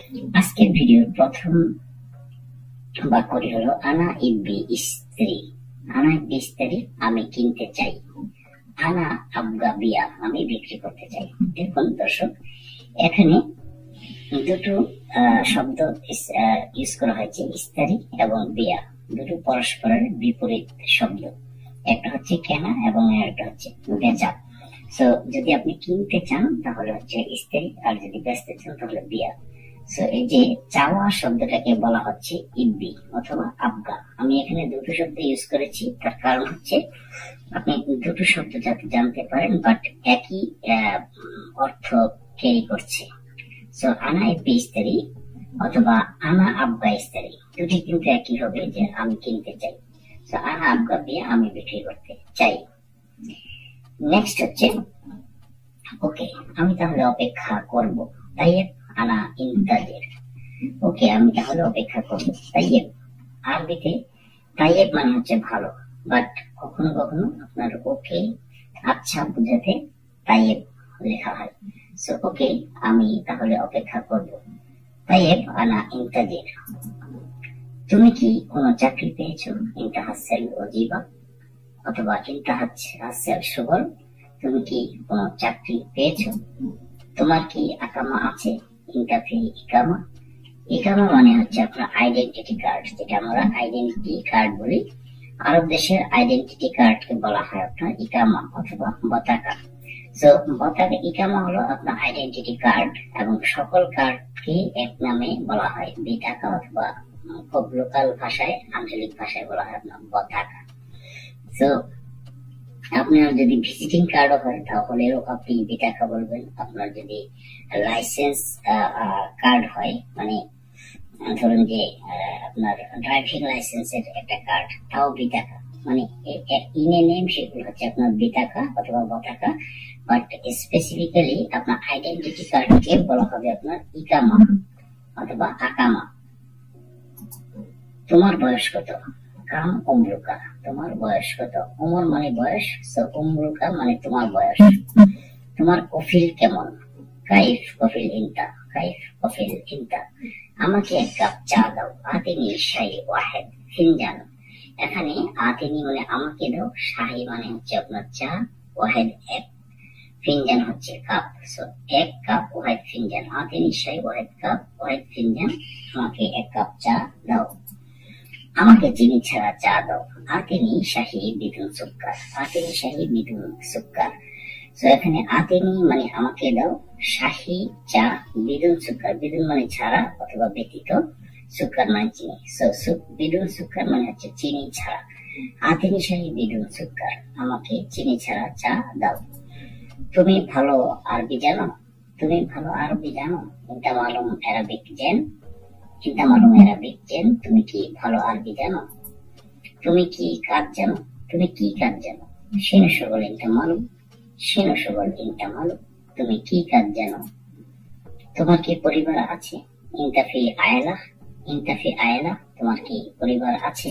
আজকের ভিডিওর প্রথম বাক্যটি হলো আনা ইব্বি স্ত্রী। আনা ইব্বি স্ত্রী, আমি কিনতে চাই। আনা আবগা বিয়া, আমি বিক্রি করতে চাই। দেখুন দর্শক, এখানে দুটো শব্দ ইউজ করা হয়েছে, স্ত্রী এবং বিয়া। দুটো পরস্পরের বিপরীত শব্দ, একটা হচ্ছে কেনা এবং একটা হচ্ছে বেচা। সো যদি আপনি কিনতে চান তাহলে হচ্ছে স্ত্রী, আর যদি বেচতে চান তাহলে বিয়া। সো এই যে চাওয়া শব্দটাকে বলা হচ্ছে ইব্বি অথবা আবগা। আমি এখানে দুটো শব্দ ইউজ করেছি, তার কারণ হচ্ছে আপনি দুটো শব্দ যাতে জানতে পারেন বাট একই অর্থ ক্যারি করছে। সো আনা ইব্বি স্ত্রী অথবা আনা আবগা স্ত্রী, দুটি কিন্তু একই হবে, যে আমি কিনতে চাই। সো আনা আবগা বিয়া, আমি বিক্রি করতে চাই। নেক্সট হচ্ছে ওকে, আমি তাহলে অপেক্ষা করব। তাই আনা ইন্তাজির, ওকে আমি তাহলে অপেক্ষা করব। তাইয়েব আরবিতে তাইয়েব মানে হচ্ছে ভালো, বাট কখনো কখনো আপনার ওকে আচ্ছা বুঝাতে তাইয়েব লেখা হয়। সো ওকে, আমি তাহলে অপেক্ষা করব। তাইয়েব আনা ইন্তাজির। তুমি কি কোনো চাকরি পেয়েছো? ইন্তাহাসেল ওজিবা অথবা ইন্তাহাসেল সুগল, তুমি কি কোনো চাকরি পেয়েছো? তোমার কি আকামা আছে? ইন্টাফি ইকামা। ইকামা মানে হচ্ছে আপনার আইডেন্টিটি কার্ড, যেটা আমরা আইডেন্টিটি কার্ড বলি। আরব দেশের আইডেন্টিটি কার্ডকে বলা হয় আপনার ইকামা অথবা বতাকা। সো বতাকা, ইকামা হলো আপনার আইডেন্টিটি কার্ড, এবং সকল কার্ডকে এক নামে বলা হয় বিটাকা, অথবা খুব লোকাল ভাষায়, আঞ্চলিক ভাষায় বলা হয় আপনার বতাকা। সো আপনার যদি ভিজিটিং কার্ডও হয় তাহলেও আপনি বিটাকা বলবেন। আপনার যদি লাইসেন্স কার্ড হয়, মানে ধরুন যে আপনার ড্রাইভিং লাইসেন্সের একটা কার্ড, তাও বিটাকা। মানে ইনে নেম সেগুলো হচ্ছে আপনার বিটাকা অথবা বতাকা, বাট স্পেসিফিক্যালি আপনার আইডেন্টিটি কার্ডকে বলা হবে আপনার ইকামা অথবা আকামা। তোমার বয়স কত? কাম উমরুকা, তোমার বয়স কত? উমর মানে বয়স, সো উমরুকা মানে তোমার বয়স। তোমার কফিল কেমন? কাইফ কফিল ইনতা, কাইফ কফিল ইনতা। আমাকে এক কাপ চা দাও। আতিনি শাই ওয়াহেদ ফিনজান। এখানে আতিনি মানে আমাকে দাও, শাহি মানে হচ্ছে আপনার চা, ওয়াহেদ এক, ফিনজান হচ্ছে কাপ। সো এক কাপ ওয়াহেদ ফিনজান। আতিনি শাই ওয়াহেদ কাপ ওয়াহেদ ফিনজান, আমাকে এক কাপ চা দাও। আমাকে চিনি ছাড়া চা দাও। আতিনি শাহি বিদুন সুক্কার, আতিনি শাহি বিদুন সুক্কার। সো এখানে আতিনি মানে আমাকে দাও, শাহি চা, বিদুন সুক্কার, বিদুন মানে ছাড়া অথবা ব্যতীত, সুক্কার মানে চিনি। সো বিদুন সুক্কার মানে হচ্ছে চিনি ছাড়া। আতিনি শাহি বিদুন সুক্কার, আমাকে চিনি ছাড়া চা দাও। তুমি ভালো আরবি জানো? তুমি ভালো আরবি জানো? ইনতা মালুম আরাবিক জেন, চিন্তা মালুম আরাবিক জেন, তুমি কি ভালো আরবি জানো? তুমি কি কাজ জানো? তুমি কি কাজ জানো? শিনু সুগল ইনতা মালুম, শিনু সুগল ইনতা মালুম, তুমি কি কাজ জানো? তোমার কি পরিবার আছে? ইনতাফি আয়লা, ইনতাফি আয়লা, তোমার কি পরিবার আছে?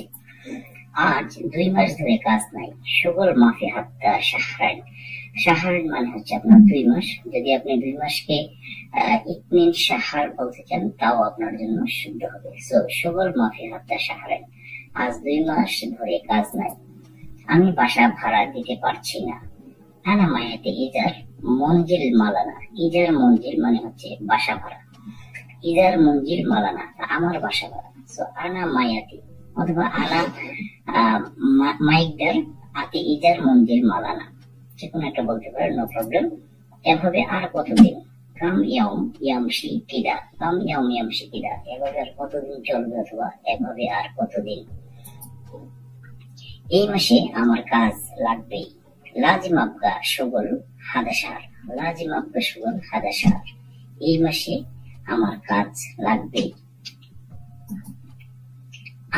আজ 2 মাস ধরে কাজ নাই। সুগল মাফি হাত্তা শাহরাইন, শাহরাইন মানে হচ্ছে আপনার 2 মাস। যদি আপনি 2 মাসকে ইতনিন শাহর বলতে চান তাও আপনার জন্য শুদ্ধ হবে। সো সুগল মাফি হাত্তা শাহরাইন, আজ 2 মাস ধরে কাজ নাই। আমি বাসা ভাড়া দিতে পারছি না। আনা মায়াতে ইজার মঞ্জিল মালানা, ইজার মঞ্জিল মানে হচ্ছে বাসা ভাড়া, ইজার মঞ্জিল মালানা আমার বাসা ভাড়া। সো আনা মায়াতি অথবা আনা মাইকদার আতি ইজার মঞ্জিল মালানা, যে কোনো একটা বলতে পারেন, নো প্রবলেম। এভাবে আর কতদিন? কাম ইয়াম ইয়ামশি কিদা, কাম ইয়াম ইয়ামশি কিদা, এভাবে আর কতদিন চলবে অথবা এভাবে আর কতদিন। এই মাসে আমার কাজ লাগবেই। লাজিম আবগা সুগল হাদাসার, লাজিম আবগা সুগল হাদাসার, এই মাসে আমার কাজ লাগবেই।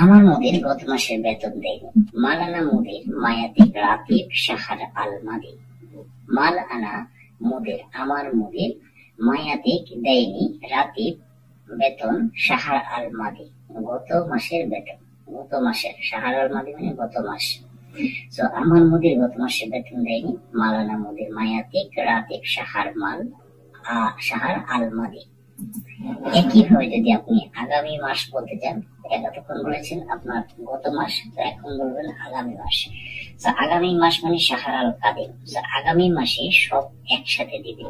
আমার মুদির গত মাসের বেতন দেয়নি। মালানা মুদির মায়াতিক রাতিব শাহার আল মাদি, মাল আনা মুদির আমার মুদির, মায়াতিক দেয়নি রাতিব বেতন, শাহার আল মাদি গত মাসের বেতন, গত মাসের, শাহার আল মাদি মানে গত মাস। সো আমার মুদির গত মাসে বেতন দেয়নি। মালানা মুদির মায়াতিক রাতিব শাহার মাল শাহার আল মাদি, একই ভাবে যদি আপনি আগামী মাস বলতে চান, এতক্ষণ বলেছেন আপনার গত মাস, তো এখন বলবেন আগামী মাস। আগামী মাস মানে শাহর আল কাদিম। আগামী মাসে সব একসাথে দিবে।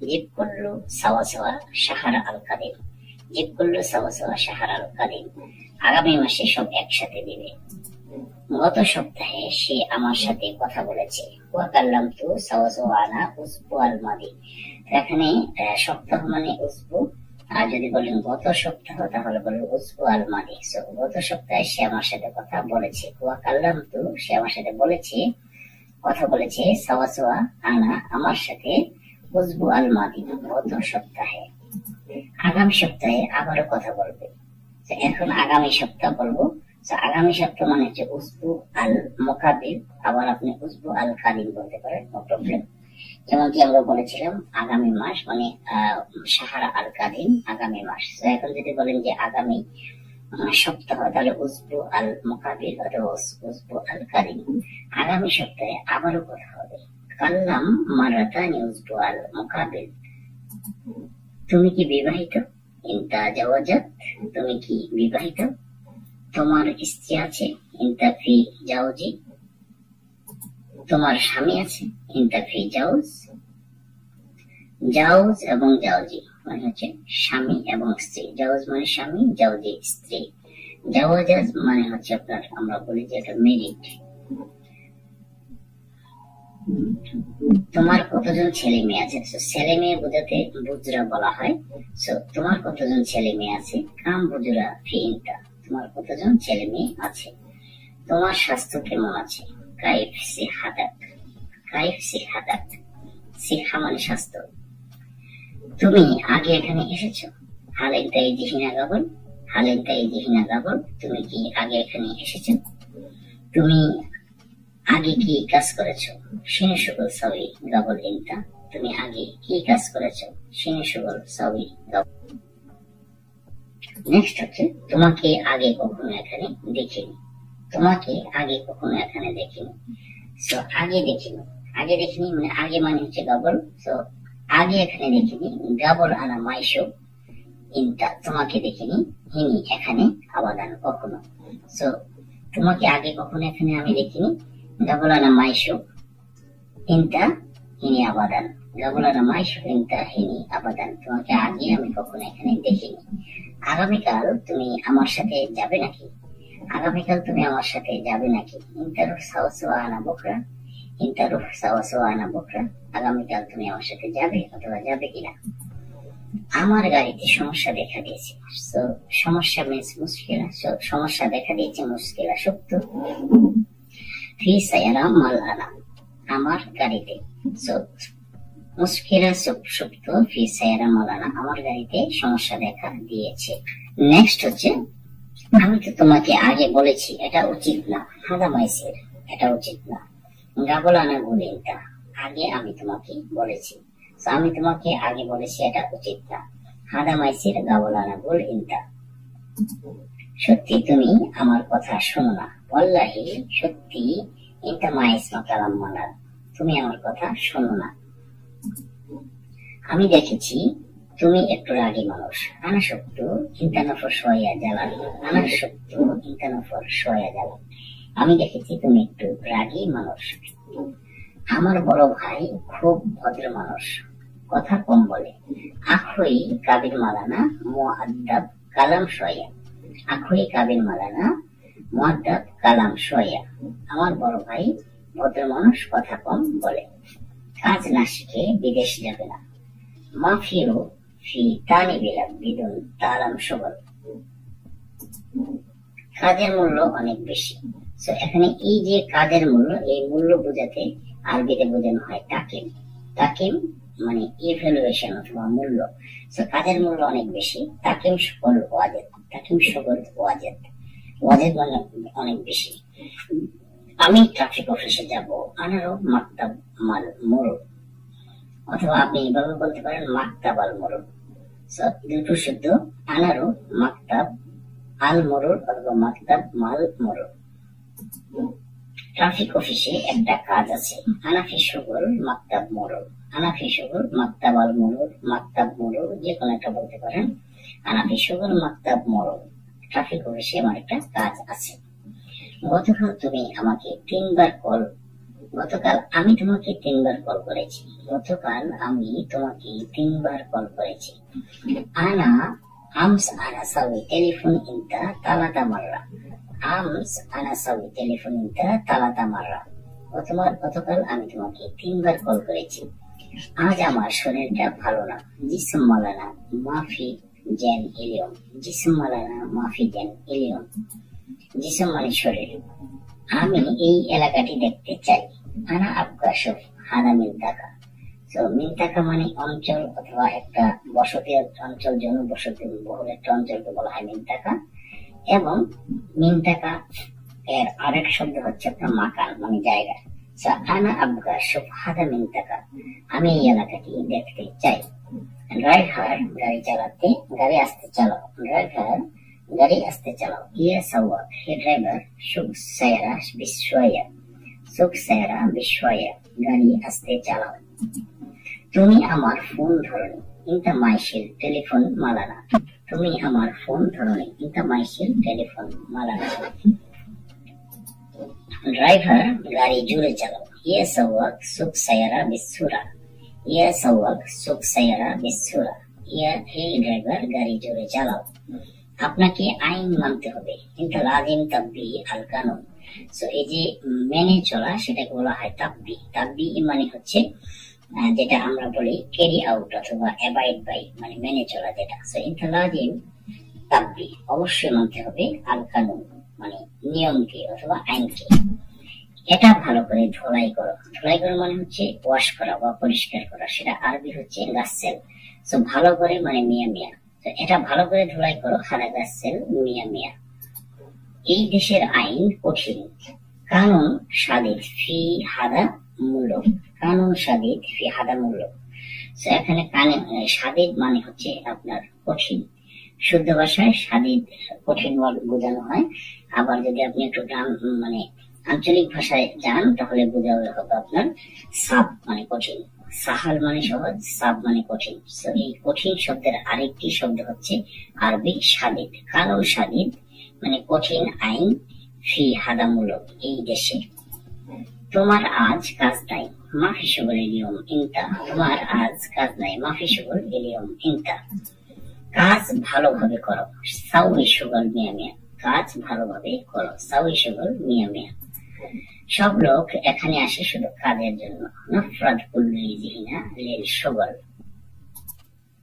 জিপ করলো সাওয়া সাওয়া শাহর আল কাদিম, জিপ করলো সাওয়া সাওয়া শাহর আল কাদিম। আগামী মাসে সব একসাথে দিবে। গত সপ্তাহে সে আমার সাথে কথা বলেছে। ওয়াকাল্লাম তু সাওয়া সাওয়া আনা উসবু আল মাদি। এখানে সপ্তাহ মানে উসবু, আর যদি বলেন গত সপ্তাহ তাহলে বলবো উসবু আল মাদি। গত সপ্তাহে সে আমার সাথে কথা বলেছে। ওয়াকাল্লাম তু সে আমার সাথে বলেছে, কথা বলেছে, সাওয়া সাওয়া আনা আমার সাথে, উসবু আল মাদি গত সপ্তাহে। আগামী সপ্তাহে আবারও কথা বলবে। এখন আগামী সপ্তাহ বলবো। আগামী সপ্তাহ মানে হচ্ছে উসবু আল মুকাবিল। আবার আপনি উসবু আল কাদিম বলতে পারেন, নো প্রবলেম। যেমন কি আমরা বলেছিলাম আগামী মাস মানে শাহর আল কাদিম, আগামী মাস। এখন যদি বলেন যে আগামী সপ্তাহ, তাহলে উসবু আল মুকাবিল অথবা উসবু আল কাদিম। আগামী সপ্তাহে আবারও কথা হবে। কাল্লাম মারাতানি উসবু আল মুকাবিল। তুমি কি বিবাহিত? ইনতা জাওয়াজাত। তুমি কি বিবাহিত? তোমার স্ত্রী আছে? ইনতা ফি জাওজি। তোমার স্বামী আছে? ইনতা ফি জাওজ। জাওজ এবং জাওজি মানে হচ্ছে স্বামী এবং স্ত্রী। জাওজ মানে স্বামী, জাওজি স্ত্রী। জাওয়াজাজ মানে হচ্ছে আপনার, আমরা বলি যে এটা মেরিট। তোমার কতজন ছেলে মেয়ে আছে? ছেলে মেয়ে বোঝাতে বুজরা বলা হয়। তোমার কতজন ছেলে মেয়ে আছে? কাম বুজরা ফি ইনতা। তোমার কতজন ছেলে মেয়ে আছে? তোমার স্বাস্থ্য কেমন আছে? কাইফ সিহাদাক। কাইফ সিহাদাক, সিহা মানে স্বাস্থ্য। তুমি আগে এখানে এসেছো? হালেন তাই জিহিনা গাবল। হালেন তাই জিহিনা গাবল। তুমি কি আগে এখানে এসেছো? তুমি আগে কি কাজ করেছো? শিনে সুগল সাউই গাবল ইনতা। তুমি আগে কি কাজ করেছো? শিনে সুগল সাউই গাবল। নেক্সট হচ্ছে তোমাকে আগে কখনো এখানে দেখিনি। তোমাকে আগে কখনো এখানে দেখিনি। আগে দেখিনি, আগে দেখিনি মানে আগে মানে হচ্ছে গাবল। আগে এখানে দেখিনি। গাবল আনা মাইশো ইনতা, তোমাকে দেখিনি। হিনি এখানে, আবাদান কখনো। তোমাকে আগে কখনো এখানে আমি দেখিনি। গাবল আনা মাইশো ইনতা হিনি আবাদান। গাবল আনা মাইশো ইনতা হিনি আবাদান, তোমাকে আগে আমি কখনো এখানে দেখিনি। আগামীকাল তুমি আমার সাথে যাবে নাকি? আগামীকাল তুমি আমার সাথে যাবে নাকি? ইনতারুফ সাওয়া সাওয়া আনা বকরা। ইনতারুফ সাওয়া সাওয়া আনা বকরা। আগামীকাল তুমি আমার সাথে যাবে অথবা যাবে কিনা। আমার গাড়িতে সমস্যা দেখা দিয়েছে। সমস্যা মিন্স মুশকিলা। সমস্যা দেখা দিয়েছে, মুশকিলা শক্ত। ফি সায়ারা মাল আনা, আমার গাড়িতে। মুশকিলা শক্ত। ফি সায়ারা মাল আনা, আমার গাড়িতে সমস্যা দেখা দিয়েছে। নেক্সট হচ্ছে আমি তো তোমাকে আগে বলেছি, এটা উচিত না। হাদা মাইসির, এটা উচিত না। গাবল আনা গুলিনতা, আগে আমি তোমাকে বলেছি। আমি তোমাকে আগে বলেছি, এটা উচিত না। হাদা মাইসির গাবল আনা গুলিনতা। সত্যি তুমি আমার কথা শোনো না। ওয়াল্লাহি, সত্যি। ইনতা মা ইসমা কালাম মানার, তুমি আমার কথা শোনো না। আমি দেখেছি তুমি একটু রাগী মানুষ। আনা সত্য ইন্তানফর সোয়া জ্বালান। আনা সত্য ইন্তানফর সোয়া জ্বালান। আমি দেখেছি তুমি একটু রাগী মানুষ। আমার বড় ভাই খুব ভদ্র মানুষ, কথা কম বলে। আখই কাবিল মালানা মুআদ্দাব কালাম সোয়া। আখই কাবিল মালানা মুআদ্দাব কালাম সোয়া। আমার বড় ভাই ভদ্র মানুষ, কথা কম বলে। কাজ না শিখে বিদেশ যাবে না। মাফিরো ফি তানি বিলাক বিদুন তালাম সবল। কাজের মূল্য অনেক বেশি। এখানে এই যে কাজের মূল্য, এই মূল্য বোঝাতে আরবিতে বোঝানো হয় তাকিম। তাকিম মানে ইভ্যালুয়েশন অথবা মূল্য। কাজের মূল্য অনেক বেশি। তাকিম সকল ওয়াজেদ। তাকিম সকল ওয়াজেদ। ওয়াজেদ মানে অনেক বেশি। আমি ট্রাফিক অফিসে যাব। আনারও মাকতাব মাল মোড়। অথবা আপনি এভাবে বলতে পারেন মাকতাব আল মোড়। দুটো শুদ্ধ। আনারও মাকতাব আল মোড় অথবা মাকতাব মাল মোড়। ট্রাফিক অফিসে একটা কাজ আছে। আনা ফি শুগল মাকতাব মুরুর। আনা ফি শুগল মাকতাব আল মুরুর, মাকতাব মুরুর যে কোনো একটা বলতে পারেন। আনা ফি শুগল মাকতাব মুরুর, ট্রাফিক অফিসে আমার একটা কাজ আছে। গতকাল তুমি আমাকে 3 বার কল গতকাল আমি তোমাকে 3 বার কল করেছি। গতকাল আমি তোমাকে 3 বার কল করেছি। আনা আমস আনা সাউই টেলিফোন ইনতা তালাতা মাররা। আমস আনা সাউই টেলিফোন ইনতা তালাতা মাররা। গতকাল আমি তোমাকে 3 বার কল করেছি। আজ আমার শরীরটা ভালো না। জিসম মালানা মাফি জেন ইলিয়ম। জিসম মালানা মাফি জেন ইলিয়ম। জিসম মানে শরীর। আমি এই এলাকাটি দেখতে চাই। আনা আবকা শুফ হাদা মিনতাকা। তো মিনতাকা মানে অঞ্চল অথবা একটা বসতি অঞ্চল, জনবসতি বহুল একটা অঞ্চলকে বলা হয় মিনতাকা। এবং মিনতাকা এর আরেক শব্দ হচ্ছে আপনার মাকান মানে জায়গা। আনা আবকা শুফ হাদা মিনতাকা, আমি এই এলাকাটি দেখতে চাই। ড্রাইভার গাড়ি আসতে চালাও। ড্রাইভার গাড়ি আসতে চালাও। ইয়া সাওয়াক হে ড্রাইভার সুখ সায়রা বিশ্বয়া। সুখ সায়রা বিশ্বয়া, গাড়ি আসতে চালাও। তুমি আমার ফোন ধরনি। ইনতা মাইশিল টেলিফোন মালানা। তুমি আমার ফোন ধরনি। ইনতা মাইশিল টেলিফোন মালানা। ড্রাইভার গাড়ি জোরে চালাও। ইয়া সাওয়াক সুখ সায়রা বিসুরা। ইয়া সাওয়াক সুখ সায়রা বিসুরা, ইয়া হে ড্রাইভার গাড়ি জোরে চালাও। আপনাকে আইন মানতে হবে। কিন্তু লাজিম তাব্বি আল কানুন। সো এই যে মেনে চলা সেটাকে বলা হয় তাব্বি। তাব্বি মানে হচ্ছে যেটা আমরা বলি ক্যারি আউট অথবা অ্যাবাইড বাই, মানে মেনে চলা যেটা। সো কিন্তু লাজিম তাব্বি অবশ্যই মানতে হবে আল কানুন মানে নিয়মকে অথবা আইনকে। এটা ভালো করে ধোলাই করো। ধোলাই করা মানে হচ্ছে ওয়াশ করা বা পরিষ্কার করা, সেটা আরবি হচ্ছে গাসেল। সো ভালো করে মানে মিয়া মিয়া। তো এটা ভালো করে ধোলাই করো, হাদা গাসেল মিয়া মিয়া। এই দেশের আইন কঠিন। কানুন সাদিদ ফি হাদা মূল্য। কানুন সাদিদ ফি হাদা মূল্য। সো এখানে সাদিদ মানে হচ্ছে আপনার কঠিন। শুদ্ধ ভাষায় সাদিদ কঠিন বোঝানো হয়। আবার যদি আপনি একটু মানে আঞ্চলিক ভাষায় যান তাহলে বোঝা হবে আপনার সাব মানে কঠিন, সাহাল মানে সহজ, সাব মানে কঠিন। এই কঠিন শব্দের আরেকটি শব্দ হচ্ছে আরবি সাদিদ। কানুন সাদিদ মানে কঠিন আইন, ফি হাদামূলক এই দেশে। তোমার আজ কাজ নাই। মাফি শুগল ইলিয়ম ইনতা। তোমার আজ কাজ নাই। মাফি শুগল ইলিয়ম ইনতা। কাজ ভালোভাবে করো। সাউই শুগল মিয়া মিয়া। কাজ ভালোভাবে করো। সাউই শুগল মিয়া মিয়া। সব লোক এখানে আসে শুধু কাজের জন্য। নফরাদ কুল্লু ইজিহিনা লিল শুগল।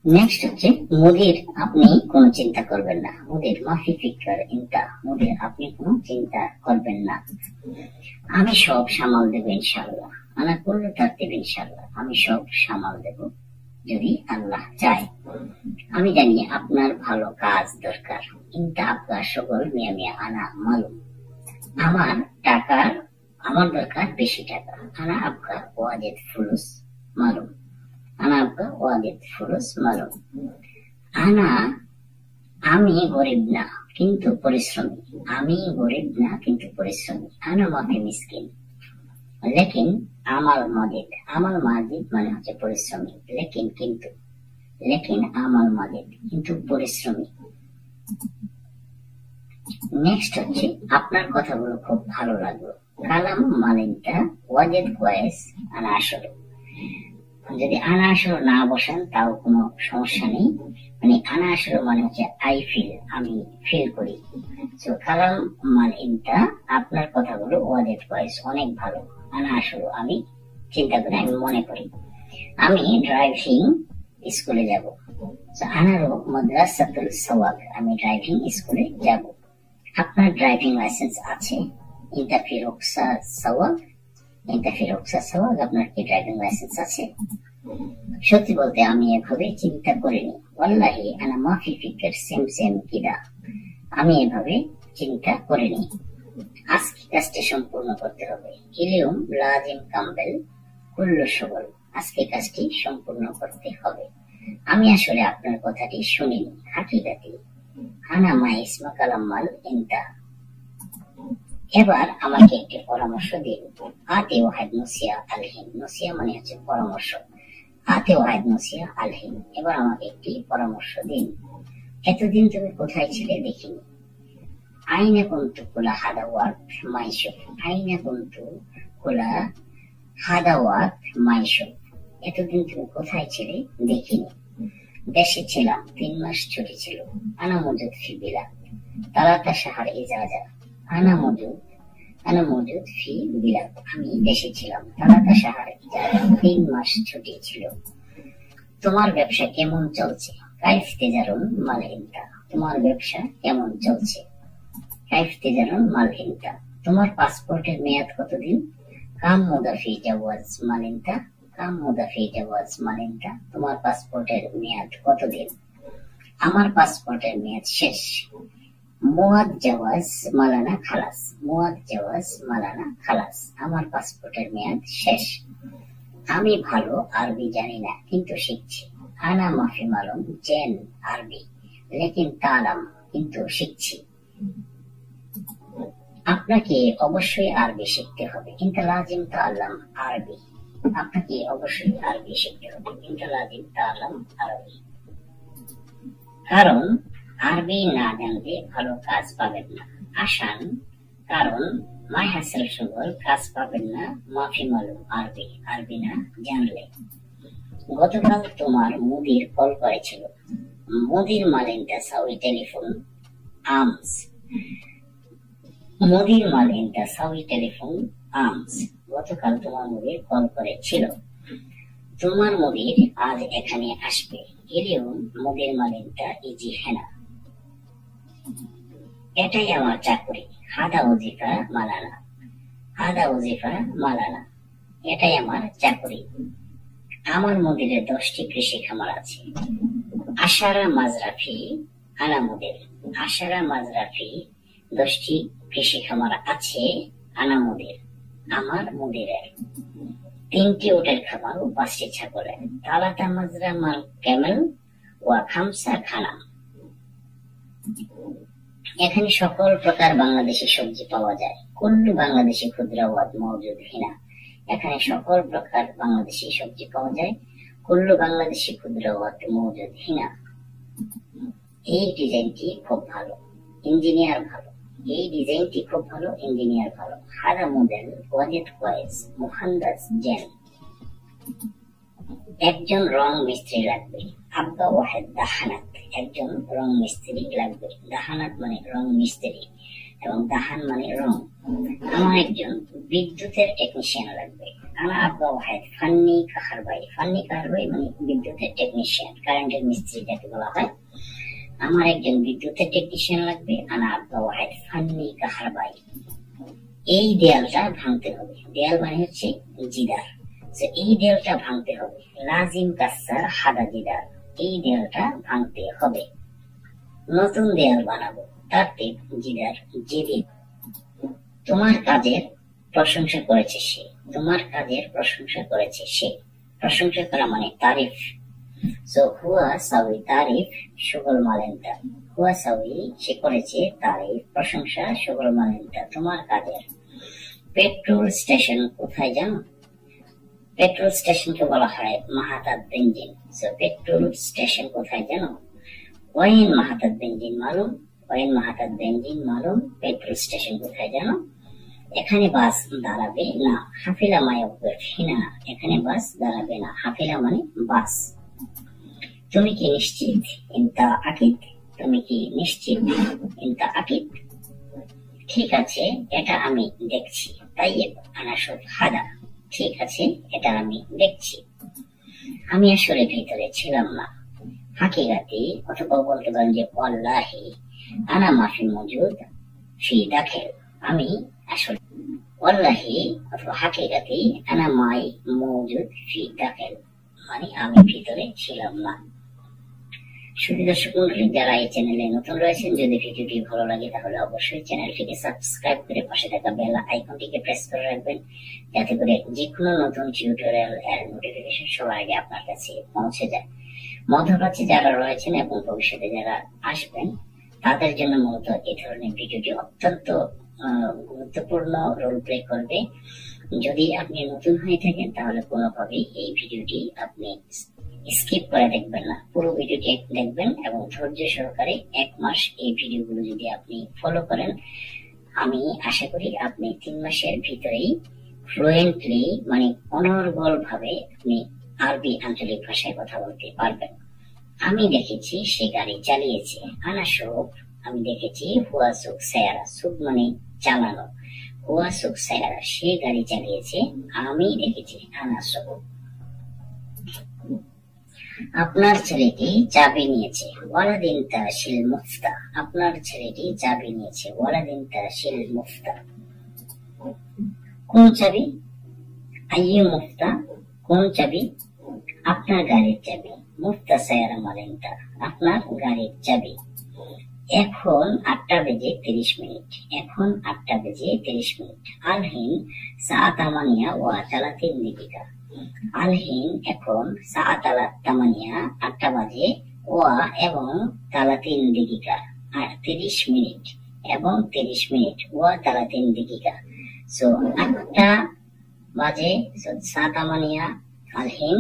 নেক্সট হচ্ছে মুদির, আপনি কোনো চিন্তা করবেন না। মুদির মাফি ফিকর ইনতা। মুদির আপনি কোনো চিন্তা করবেন না। আমি সব সামাল দেব ইনশাআল্লাহ। আনা কুল্লু তারতিব ইনশাআল্লাহ। আমি সব সামাল দেব যদি আল্লাহ চায়। আমি জানি আপনার ভালো কাজ দরকার। ইনতা আপকা শুগল মিয়া মিয়া আনা মালুম। আমার দরকার বেশি টাকা। আনা আপকা ওয়াজিদ ফুলুস মালুম। আনা আপকা ওয়াজিদ ফুলুস মালুম। আমি গরিব না কিন্তু পরিশ্রমী। আমি গরিব না কিন্তু পরিশ্রমী। আনা মাফি মিসকিন লেকিন আমাল মাজিদ। আমাল মাজিদ মানে হচ্ছে পরিশ্রমী। লেকিন কিন্তু, লেকিন আমাল মাজিদ কিন্তু পরিশ্রমী। নেক্সট হচ্ছে আপনার কথাগুলো খুব ভালো লাগলো। কালাম মালিনটা ওয়াজিদ কোয়েস আনা আসলো। যদি আনা আসলো না বসান তাও কোনো সমস্যা নেই। মানে আনা আসলো মানে হচ্ছে আই ফিল, আমি ফিল করি। তো কালাম মালিনটা আপনার কথাগুলো ওয়াজিদ কোয়েস অনেক ভালো। আনা আসলো আমি চিন্তা করি, আমি মনে করি। আমি ড্রাইভিং স্কুলে যাব। আনারও মাদ্রাসাতুল সাওয়াক। আমি ড্রাইভিং স্কুলে যাব। আপনার ড্রাইভিং লাইসেন্স আছে? ইনতাফি রুকসা সাওয়াক। ইনতাফি রুকসা সাওয়াক, আপনার কি ড্রাইভিং লাইসেন্স আছে? সত্যি বলতে আমি এভাবে চিন্তা করিনি। ওয়াল্লাহি আনা মাফি ফিকর সেম কিদা। আমি এভাবে চিন্তা করিনি। আজকে কাজটি সম্পূর্ণ করতে হবে। ইলিয়ম লাজিম কাম্বেল কুল্লু শুগল। আজকে কাজটি সম্পূর্ণ করতে হবে। আমি আসলে আপনার কথাটি শুনিনি। হাকিকাতি আনা মা ইসমা কালাম্মাল ইনতা। এবার আমাকে একটি পরামর্শ দিন। আতে ওয়াহিদ নসিয়া আলহিন, নসিয়া মানে হচ্ছে পরামর্শ। আতে ওয়াহিদ নসিয়া আলহিন, এবার আমাকে একটি পরামর্শ দিন। এতদিন তুমি কোথায় ছিলে দেখিনি। আইনা কুনতু কুলা হাদাওয়াত মাইশুফ, আইনা কুনতু কুলা হাদাওয়াত মাইশুফ, এতদিন তুমি কোথায় ছিলে দেখিনি। দেশে ছিলাম, 3 মাস ছুটি ছিল। আনা মজুদ ফি বিলাদ, তালাতা শাহর ইজাজা। আনা মজুদ ফি বিলাদ, আমি দেশে ছিলাম। তালাতা শাহর ইজাজা, 3 মাস ছুটি ছিল। তোমার ব্যবসা কেমন চলছে? কাইফ তেজারুন মাল ইনতা, তোমার ব্যবসা কেমন চলছে? কাইফ তেজারুন মাল ইনতা, তোমার পাসপোর্টের মেয়াদ কতদিন? কাম মুদাফি জাওয়াজ মাল ইনতা, কাম মুদাফি জাওয়াজ মাল ইনতা, তোমার পাসপোর্টের মেয়াদ কতদিন? আমার পাসপোর্টের মেয়াদ শেষ। মুয়াদ জাওয়াজ মালানা খালাস, মুয়াদ জাওয়াজ মালানা খালাস, আমার পাসপোর্টের মেয়াদ শেষ। আমি ভালো আরবি জানি না, কিন্তু শিখছি। আনা মাফি মালুম জেন আরবি লেকিন তালাম, কিন্তু শিখছি। আপনাকে অবশ্যই আরবি শিখতে হবে। ইনতা লাজিম তাআল্লাম আরবি, আপনাকে অবশ্যই আরবি শিখতে হবে। ইনতা লাজিম তাআল্লাম আরবি, কারণ আরবি না জানলে ভালো কাজ পাবেন না। আসান, কারণ মাই হাসেল সুগল, কাজ পাবেন না। মাফি মালুম আরবি, আরবি না জানলে। গতকাল তোমার মুদির কল করেছিল। মুদির মালিনটা সাউই টেলিফোন আর্মস, মুদির মালিনটা সাউই টেলিফোন আর্মস, গতকাল তোমার মুদির কল করেছিল। তোমার মুদির আজ এখানে আসবে। এলিয়ম মুদির মালিনটা ইজি হেনা, এটাই আমার চাকরি। হাদা ওজিফা মালানা, হাদা ওজিফা মালানা, এটাই আমার চাকরি। আমার মুদিরের 10টি কৃষি খামার আছে। আশারা মাজরাফি আনা মুদির, আশারা মাজরাফি 10টি কৃষি খামার আছে। আনা মুদির, আমার মুদিরের। 3টি উটের খামার ও 5টি ছাগলের। তালাতা মাজরা মাল ক্যামেল ওয়া খামসা খানা, এখানে সকল প্রকার বাংলাদেশি সবজি পাওয়া যায়। কুল্লু বাংলাদেশি খুদরাওয়াত মওজুদ হিনা, এখানে সকল প্রকার বাংলাদেশি সবজি পাওয়া যায়। কুল্লু বাংলাদেশি খুদরাওয়াত মওজুদ হিনা। এই ডিজাইনটি খুব ভালো, ইঞ্জিনিয়ার ভালো। এই ডিজাইনটি খুব ভালো, ইঞ্জিনিয়ার ভালো। হাদা মডেল ওয়াজিদ কোয়েস মুহান্দাস জেন, একজন রং মিস্ত্রি লাগবে। আব্বা ওয়াহেদ দাহানাত, একজন রং মিস্ত্রি লাগবে। দাহানাত মানে রং মিস্ত্রি এবং দাহান মানে রং। আমার একজন বিদ্যুতের টেকনিশিয়ান লাগবে। আনা আব্বা ওয়াহেদ ফান্নি কাহারবাই, ফান্নি কাহারবাই মানে বিদ্যুতের টেকনিশিয়ান, কারেন্টের মিস্ত্রি যাকে বলা হয়। আমার একজন বিদ্যুতের টেকনিশিয়ান লাগবে। আনা আব্বা ওয়াহেদ ফান্নি কাহারবাই। এই দেয়ালটা ভাঙতে হবে। দেয়াল মানে হচ্ছে জিদার, এই দেয়ালটা ভাঙতে হবে। লাজিম কাসার হাদা জিদার, এই দেয়ালটা ভাঙতে হবে। নতুন দেয়াল বানাবো। তারতিব জিদার জিদিদ, তোমার কাজের প্রশংসা করেছে সে, তোমার কাজের প্রশংসা করেছে সে। প্রশংসা করা মানে তারিফ। সো হুয়া সাউই তারিফ শুগল মালেন্তা, হুয়া সাউই সে করেছে তারিফ প্রশংসা শুগল মালেন্তা তোমার কাজের। পেট্রোল স্টেশন কোথায় জানো? পেট্রোল স্টেশনকে বলা হয় মাহাতাত বেঞ্জিন। সো পেট্রোল স্টেশন কোথায় জানো? ওয়াইন মাহাতাত বেঞ্জিন মালুম, ওয়াইন মাহাতাত বেঞ্জিন মালুম। পেট্রোল স্টেশন কোথায় জানো? এখানে বাস দাঁড়াবে না। হাফিলা মায়াউকুফ হিনা, এখানে বাস দাঁড়াবে না। হাফিলা মানে বাস। তুমি কি নিশ্চিত? ইনতা আকিদ, তুমি কি নিশ্চিত? ইনতা আকিদ, ঠিক আছে এটা আমি দেখছি। তাইয়েব আনা শুভ হাদা, ঠিক আছে এটা আমি দেখছি। আমি আসলে ভিতরে ছিলাম না। হাকিগাতি, অথবা বলতে পারেন যে ওয়াল্লাহি আনা মাফি মজুদ ফি দাখিল, আমি আসলে ওয়াল্লাহি অথবা হাকিগাতি আনা মাই মজুদ ফি দাখিল, মানে আমি ভিতরে ছিলাম না। শুধু দর্শক মন্ডলী, যারা এই চ্যানেলে নতুন রয়েছেন, যদি ভিডিওটি ভালো লাগে তাহলে অবশ্যই চ্যানেলটিকে সাবস্ক্রাইব করে পাশে থাকা বেল আইকনটিকে প্রেস করে রাখবেন, যাতে করে যে কোনো নতুন টিউটোরিয়াল এর নোটিফিকেশন সবার আগে আপনার কাছে পৌঁছে যায়। মধ্যপ্রাচ্যে যারা রয়েছেন এবং ভবিষ্যতে যারা আসবেন তাদের জন্য মূলত এই ধরনের ভিডিওটি অত্যন্ত গুরুত্বপূর্ণ রোল প্লে করবে। যদি আপনি নতুন হয়ে থাকেন তাহলে কোনোভাবেই এই ভিডিওটি আপনি স্কিপ করে দেখবেন না, পুরো ভিডিওটি দেখবেন এবং ধৈর্য সহকারে 1 মাস এই ভিডিওগুলো যদি আপনি ফলো করেন, আমি আশা করি আপনি 3 মাসের ভিতরেই ফ্লুয়েন্টলি মানে অনর্গল ভাবে আপনি আরবি আঞ্চলিক ভাষায় কথা বলতে পারবেন। আমি দেখেছি সে গাড়ি চালিয়েছে, আনা সুখ। আমি দেখেছি হুয়া সুখ সায়ারা, সুখ মানে চালানো, হুয়া সুখ সায়ারা সে গাড়ি চালিয়েছে। আমি দেখেছি আনা সুখ। আপনার ছেলেটি চাবি নিয়েছে, ওয়ালাদিন তাশিল মুফতা। আপনার ছেলেটি চাবি নিয়েছে, ওয়ালাদিন তাশিল মুফতা। কোন চাবি? আইয়ু মুফতা, কোন চাবি? আপনার গাড়ির চাবি। মুফতা সায়ারা মালিনতা, আপনার গাড়ির চাবি। এখন 8টা বেজে 30 মিনিট। এখন 8টা বেজে 30 মিনিট। আলহিন সাআত 8 ওয়া 30 দাকিকা। আলহিন এখন সাআত 8 8টা বাজে, ওয়া এবং 30 দাকিকা 30 মিনিট এবং 30 মিনিট, ওয়া 30 দাকিকা। সো 8টা বাজে, সাআত 8 আলহিন,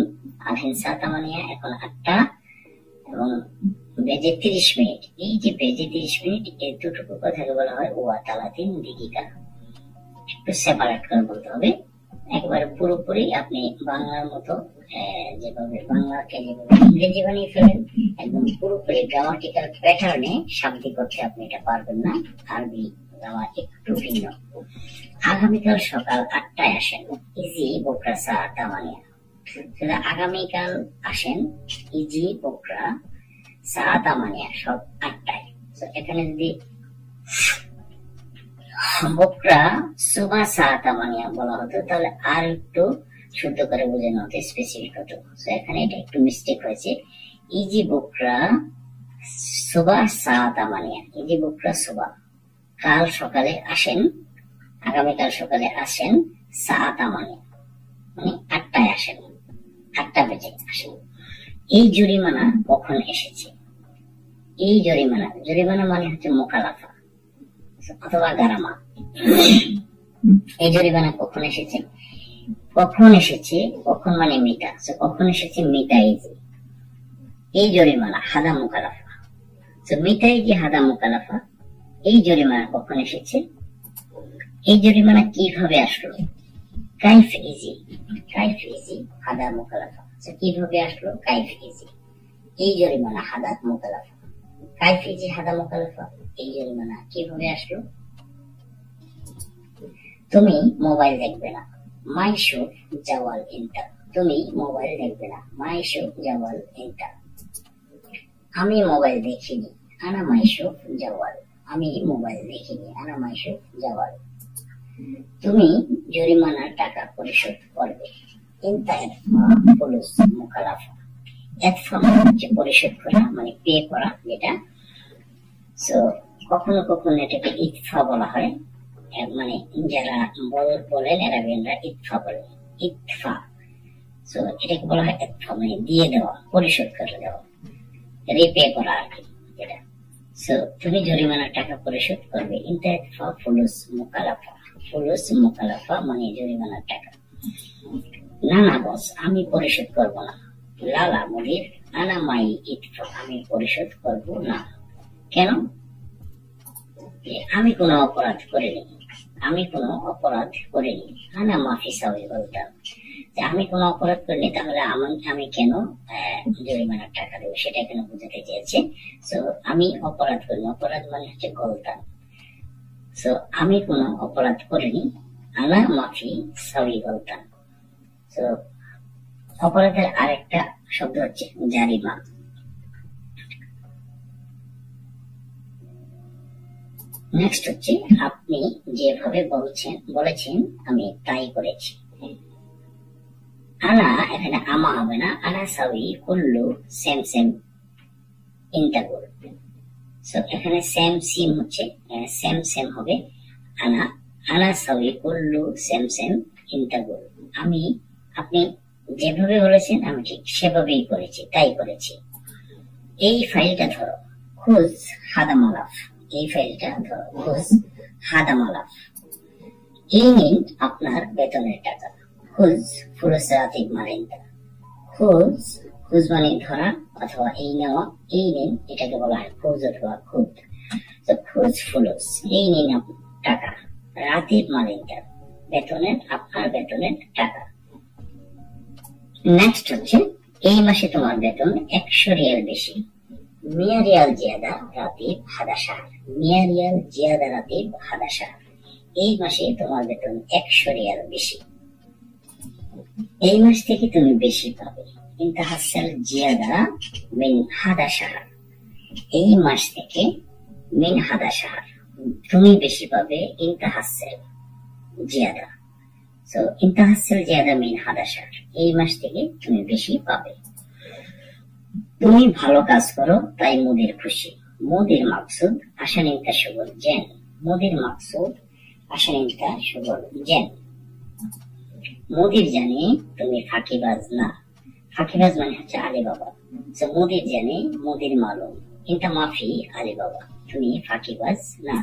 আলহিন সাআত 8 এখন 8টা এবং বেজে 30 মিনিট। এই যে বেজে 30 মিনিট এই দুটুকু কথাকে বলা হয় ওয়া 30 দাকিকা। একটু সেপারেট করে বলতে হবে, একেবারে পুরোপুরি আপনি বাংলার মতো যেভাবে বাংলাকে যেভাবে ইংরেজি বানিয়ে ফেলেন একদম পুরোপুরি গ্রামাটিক্যাল প্যাটার্নে শাব্দিক অর্থে আপনি এটা পারবেন না। আরবি গ্রামার একটু ভিন্ন। আগামীকাল সকাল 8টায় আসেন, ইজি বোকরা সাআত 8। আগামীকাল আসেন, ইজি বোকরা সাআত 8, সব 8টায়। এখানে যদি বকরা সুবা সাআত 8 বলা হতো তাহলে আর একটু শুদ্ধ করে বোঝানো হতো, স্পেসিফিক হতো। এখানে এটা একটু মিস্টেক হয়েছে। ইজি বকরা সুবা সাআত 8, ইজি বকরা সুবা, কাল সকালে আসেন, আগামীকাল সকালে আসেন সাআত 8 মানে 8টায় আসেন, 8টা বেজে আসেন। এই জরিমানা কখন এসেছে? এই জরিমানা, জরিমানা মানে হচ্ছে মোকালাফা অথবা গারামা। এই জরিমানা কখন এসেছে? কখন এসেছে, কখন মানে মিতা, কখন এসেছে মিতাইজি। এই জরিমানা হাদা মোকালাফা, মিতাইজি হাদা মোকালাফা। এই জরিমানা কখন এসেছে? এই জরিমানা কিভাবে আসলো? কাইফ ইজি, কাইফ ইজি হাদা মোকালাফা। কিভাবে আসলো? কাইফ ইজি। এই জরিমানা হাদা মোকালাফা, কাইফ ইজি হাদা মোকালাফা। এই জরিমানা কিভাবে আসলো? তুমি মোবাইল দেখবে না, মাইশুফ জাওয়াল ইন্টা। তুমি মোবাইল দেখবে না, মাইশুফ জাওয়াল ইন্টা। আমি মোবাইল দেখিনি, আনা মাইশুফ জাওয়াল। আমি মোবাইল দেখিনি, আনা মাইশুফ জাওয়াল। তুমি জরিমানার টাকা পরিশোধ করবে, ইন্তা ইদফা ফুলুস মুকালাফা। ইদফা মানে পরিশোধ করা, মানে পে করা যেটা। কখনো কখনো এটাকে ইতফা বলা হয়, মানে যারা বলেন এরাবিয়ানরা ইতফা বলে, ইতফা। এটাকে বলা হয় ইতফা, মানে দিয়ে দেওয়া, পরিশোধ করে দেওয়া, রিপে করা আর কি যেটা। তুমি জরিমানার টাকা পরিশোধ করবে, ইন্তা ইদফা ফুলুস মুকালাফা। ফুলুস মুকালাফা মানে জরিমানার টাকা। না না বস, আমি পরিশোধ করব না। লালা মুদির, আনা মাই ইতফা। আমি পরিশোধ করব না। কেন? আমি কোনো অপরাধ করিনি, আমি কোনো অপরাধ করিনি। আনা মাফি সাউই বলতাম যে আমি কোনো অপরাধ করিনি, তাহলে আমি কেন জরিমানার টাকা দেবো, সেটা কেন বোঝাতে চেয়েছে। আমি অপরাধ করিনি, অপরাধ মানে হচ্ছে গলতান। আমি কোনো অপরাধ করিনি, আনা মাফি সাউই গলতান। অপরাধের আরেকটা শব্দ হচ্ছে জারিমা। নেক্সট হচ্ছে আপনি যেভাবে বলেছেন আমি তাই করেছি। আনা এখানে আমা হবে না, আনা সাউই কুল্লু সেম সেম ইন্টাগুল। এখানে সেম সিম হচ্ছে, সেম সেম হবে আনা, আনা সাউই কুল্লু সেম সেম ইন্টাগুল। আপনি যেভাবে বলেছেন আমি ঠিক সেভাবেই করেছি, তাই করেছি। এই ফাইলটা ধরো, খুজ হাদা মালাফ। এই ফাইলটা ধরো, খুজ হাদা মালাফ। এই নিন আপনার বেতনের টাকা। খুজ ফুলুস রাতিব মারিন্দা। খুজ খুজ মানে ধরা অথবা এই নেওয়া, এই নিন এটাকে বলা হয় খুজ অথবা খুদ। তো খুজ ফুলুস, এই নিন টাকা। রাতিব মারিন্দা, বেতনের, আপনার বেতনের টাকা। নেক্সট হচ্ছে এই মাসে তোমার বেতন 100 রিয়াল বেশি। মিয়া রিয়াল জিয়াদা রাতিব হাদা শাহর। মিয়া রিয়াল জিয়াদা রাতিব হাদা শাহর। এই মাসে তোমার বেতন 100 রিয়াল বেশি। এই মাস থেকে তুমি বেশি পাবে। ইনতাহাসাল জিয়াদা মিন হাদা শাহর। এই মাস থেকে মিন হাদা শাহর তুমি বেশি পাবে। ইনতাহাসাল জিয়াদা, সো ইনতাহাসাল জিয়াদা মিন হাদা শাহর, এই মাস থেকে তুমি বেশি পাবে। তুমি ভালো কাজ করো তাই মুদির খুশি। মুদির মাকসুদ আশান ইনতা শুগল জেন। মুদির মাকসুদ আশান ইনতা শুগল জেন। মুদির জানে তুমি ফাঁকিবাজ না। ফাঁকিবাজ মানে হচ্ছে আলিবাবা। তো মুদির জানে, মুদির মালুম, ইনতা মাফি আলিবাবা, তুমি ফাঁকিবাজ না।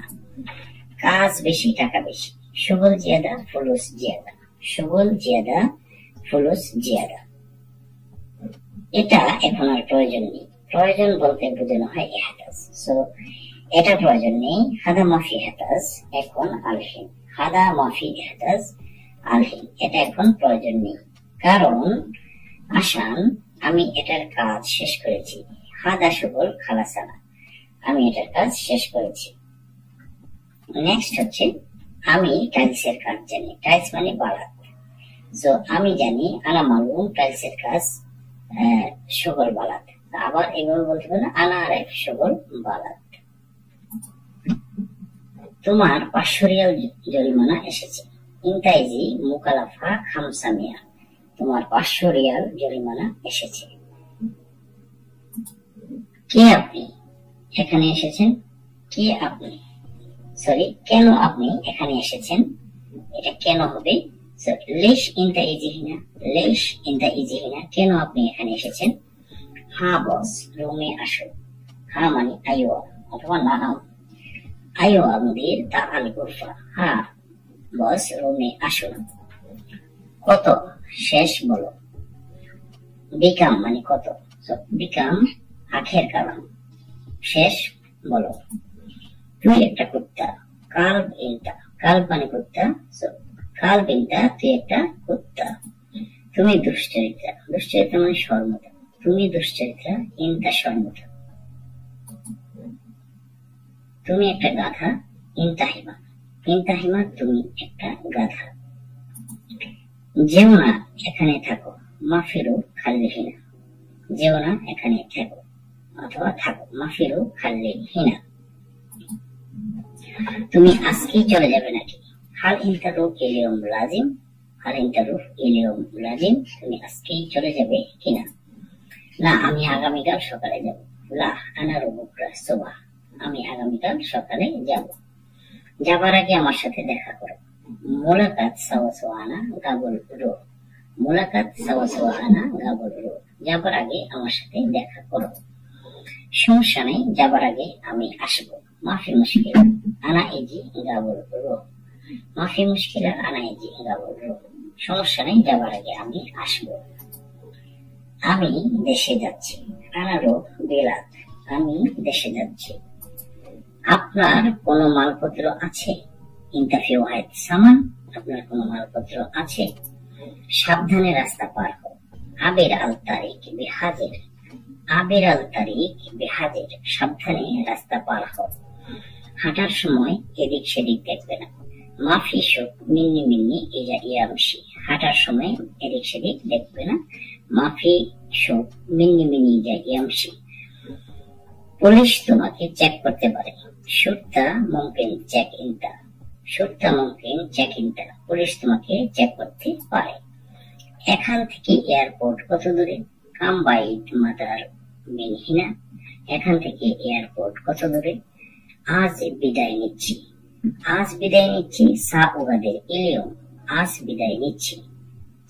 কাজ বেশি টাকা বেশি। শুগল জিয়াদা ফুলুস জিয়াদা। শুগল জিয়াদা ফুলুস জিয়াদা। এটা এখন আর প্রয়োজন নেই। প্রয়োজন বলতে বোঝানো হয় ইহতাজ। সো এটা প্রয়োজন নেই। হাদা মাফি ইহতাজ, এখন আলহীন। হাদা মাফি ইহতাজ আলহীন, এটা এখন প্রয়োজন নেই। কারণ আসান আমি এটার কাজ শেষ করেছি। হাদা শুগল খালাসানা, আমি এটার কাজ শেষ করেছি। নেক্সট হচ্ছে আমি টাইলসের কাজ জানি। টাইলস মানে বালাত। সো আমি জানি আনা মালুম টাইলসের কাজ শুগল বালাত। আবার এভাবে বলতে পারে আনা আরেফ শুগল বালাত। তোমার 500 রিয়াল জরিমানা এসেছে। ইনতাইজি মুকালাফা খামসা মিয়া। তোমার 500 রিয়াল জরিমানা এসেছে। কে আপনি এখানে এসেছেন? কে আপনি, সরি কেন আপনি এখানে এসেছেন? এটা কেন হবে? লেশ ইনতা ইজিহিনা। লেশ ইনতা ইজিহিনা, কেন আপনি এখানে এসেছেন? হা বস রুমে আসো। হা মানে আইও অথবা নাম। আইও মুদির তাআল গুরফা। হা বস রুমে আসো। কত, শেষ বলো। বিকাম মানে কত। বিকাম আখের কালাম, শেষ বলো। তুই একটা কুত্তা। কালব ইনতা। কালব মানে কুত্তা। কালব ইনতা, তুই একটা কুত্তা। তুমি দুশ্চরিত্রা। দুশ্চরিত্রা মানে শর্মতা। তুমি দুশ্চরিত্রা, ইনতা শর্মতা। তুমি একটা গাধা। ইনতাহিমা। ইনতাহিমা, তুমি একটা গাধা। যেও না, এখানে থাকো। মাফিরু খাল্লিহিনা। যেও না, এখানে থাকো অথবা থাকো। মাফিরু খাল্লিহিনা। তুমি আজকেই চলে যাবে নাকি? হাল ইনতারুফ ইলিয়ম লাজিম। হাল ইনতারুফ ইলিয়ম লাজিম, তুমি আজকেই চলে যাবে কিনা? না, আমি আগামীকাল সকালে যাব। লা আনা বুকরা সুবহ। আমি আগামীকাল সকালে যাব। যাবার আগে আমার সাথে দেখা করো। মুলাকাত সাওয়া সাওয়া আনা গাবুল রো। মুলাকাত সাওয়া সাওয়া আনা গাবুল রো, যাবার আগে আমার সাথে দেখা করো। সমস্যা নেই, যাবার আগে আমি আসবো। মাফি মুশকিল আনা ইজি গাবুল রো। মাফি মুশকিল আনা ইজি গাবুল রো, সমস্যা নেই, যাবার আগে আমি আসবো। আমি দেশে যাচ্ছি। আনারো বিলাত, আমি দেশে যাচ্ছি। আপনার কোনো মালপত্র আছে? ইন্টারভিউ হয় সামান, আপনার কোনো মালপত্র আছে? সাবধানে রাস্তা পার হও। আবের আল তারিক বিহাজের। আবের আল তারিক বিহাজের, সাবধানে রাস্তা পার হও। হাঁটার সময় এদিক সেদিক দেখবে না। মাফি শোক মিন্নি মিন্নি ইজা ইয়ামশি। হাঁটার সময় এদিক সেদিক দেখবে না। মাফি শোক মিন্নি মিন্নি ইজা ইয়ামশি। পুলিশ তোমাকে চেক করতে পারে। শুরতা মুমকিন চেক ইনতা। শুরতা মুমকিন চেক ইনতা, পুলিশ তোমাকে চেক করতে পারে। এখান থেকে এয়ারপোর্ট কত দূরে? কাম বাইট মাতার মিন হিনা। এখান থেকে এয়ারপোর্ট কত দূরে? আজ বিদায় নিচ্ছি। আজ বিদায় নিচ্ছি সা ওগাদের ইলিয়ম। আজ বিদায় নিচ্ছি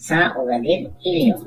সা ওগাদের ইলিয়ম,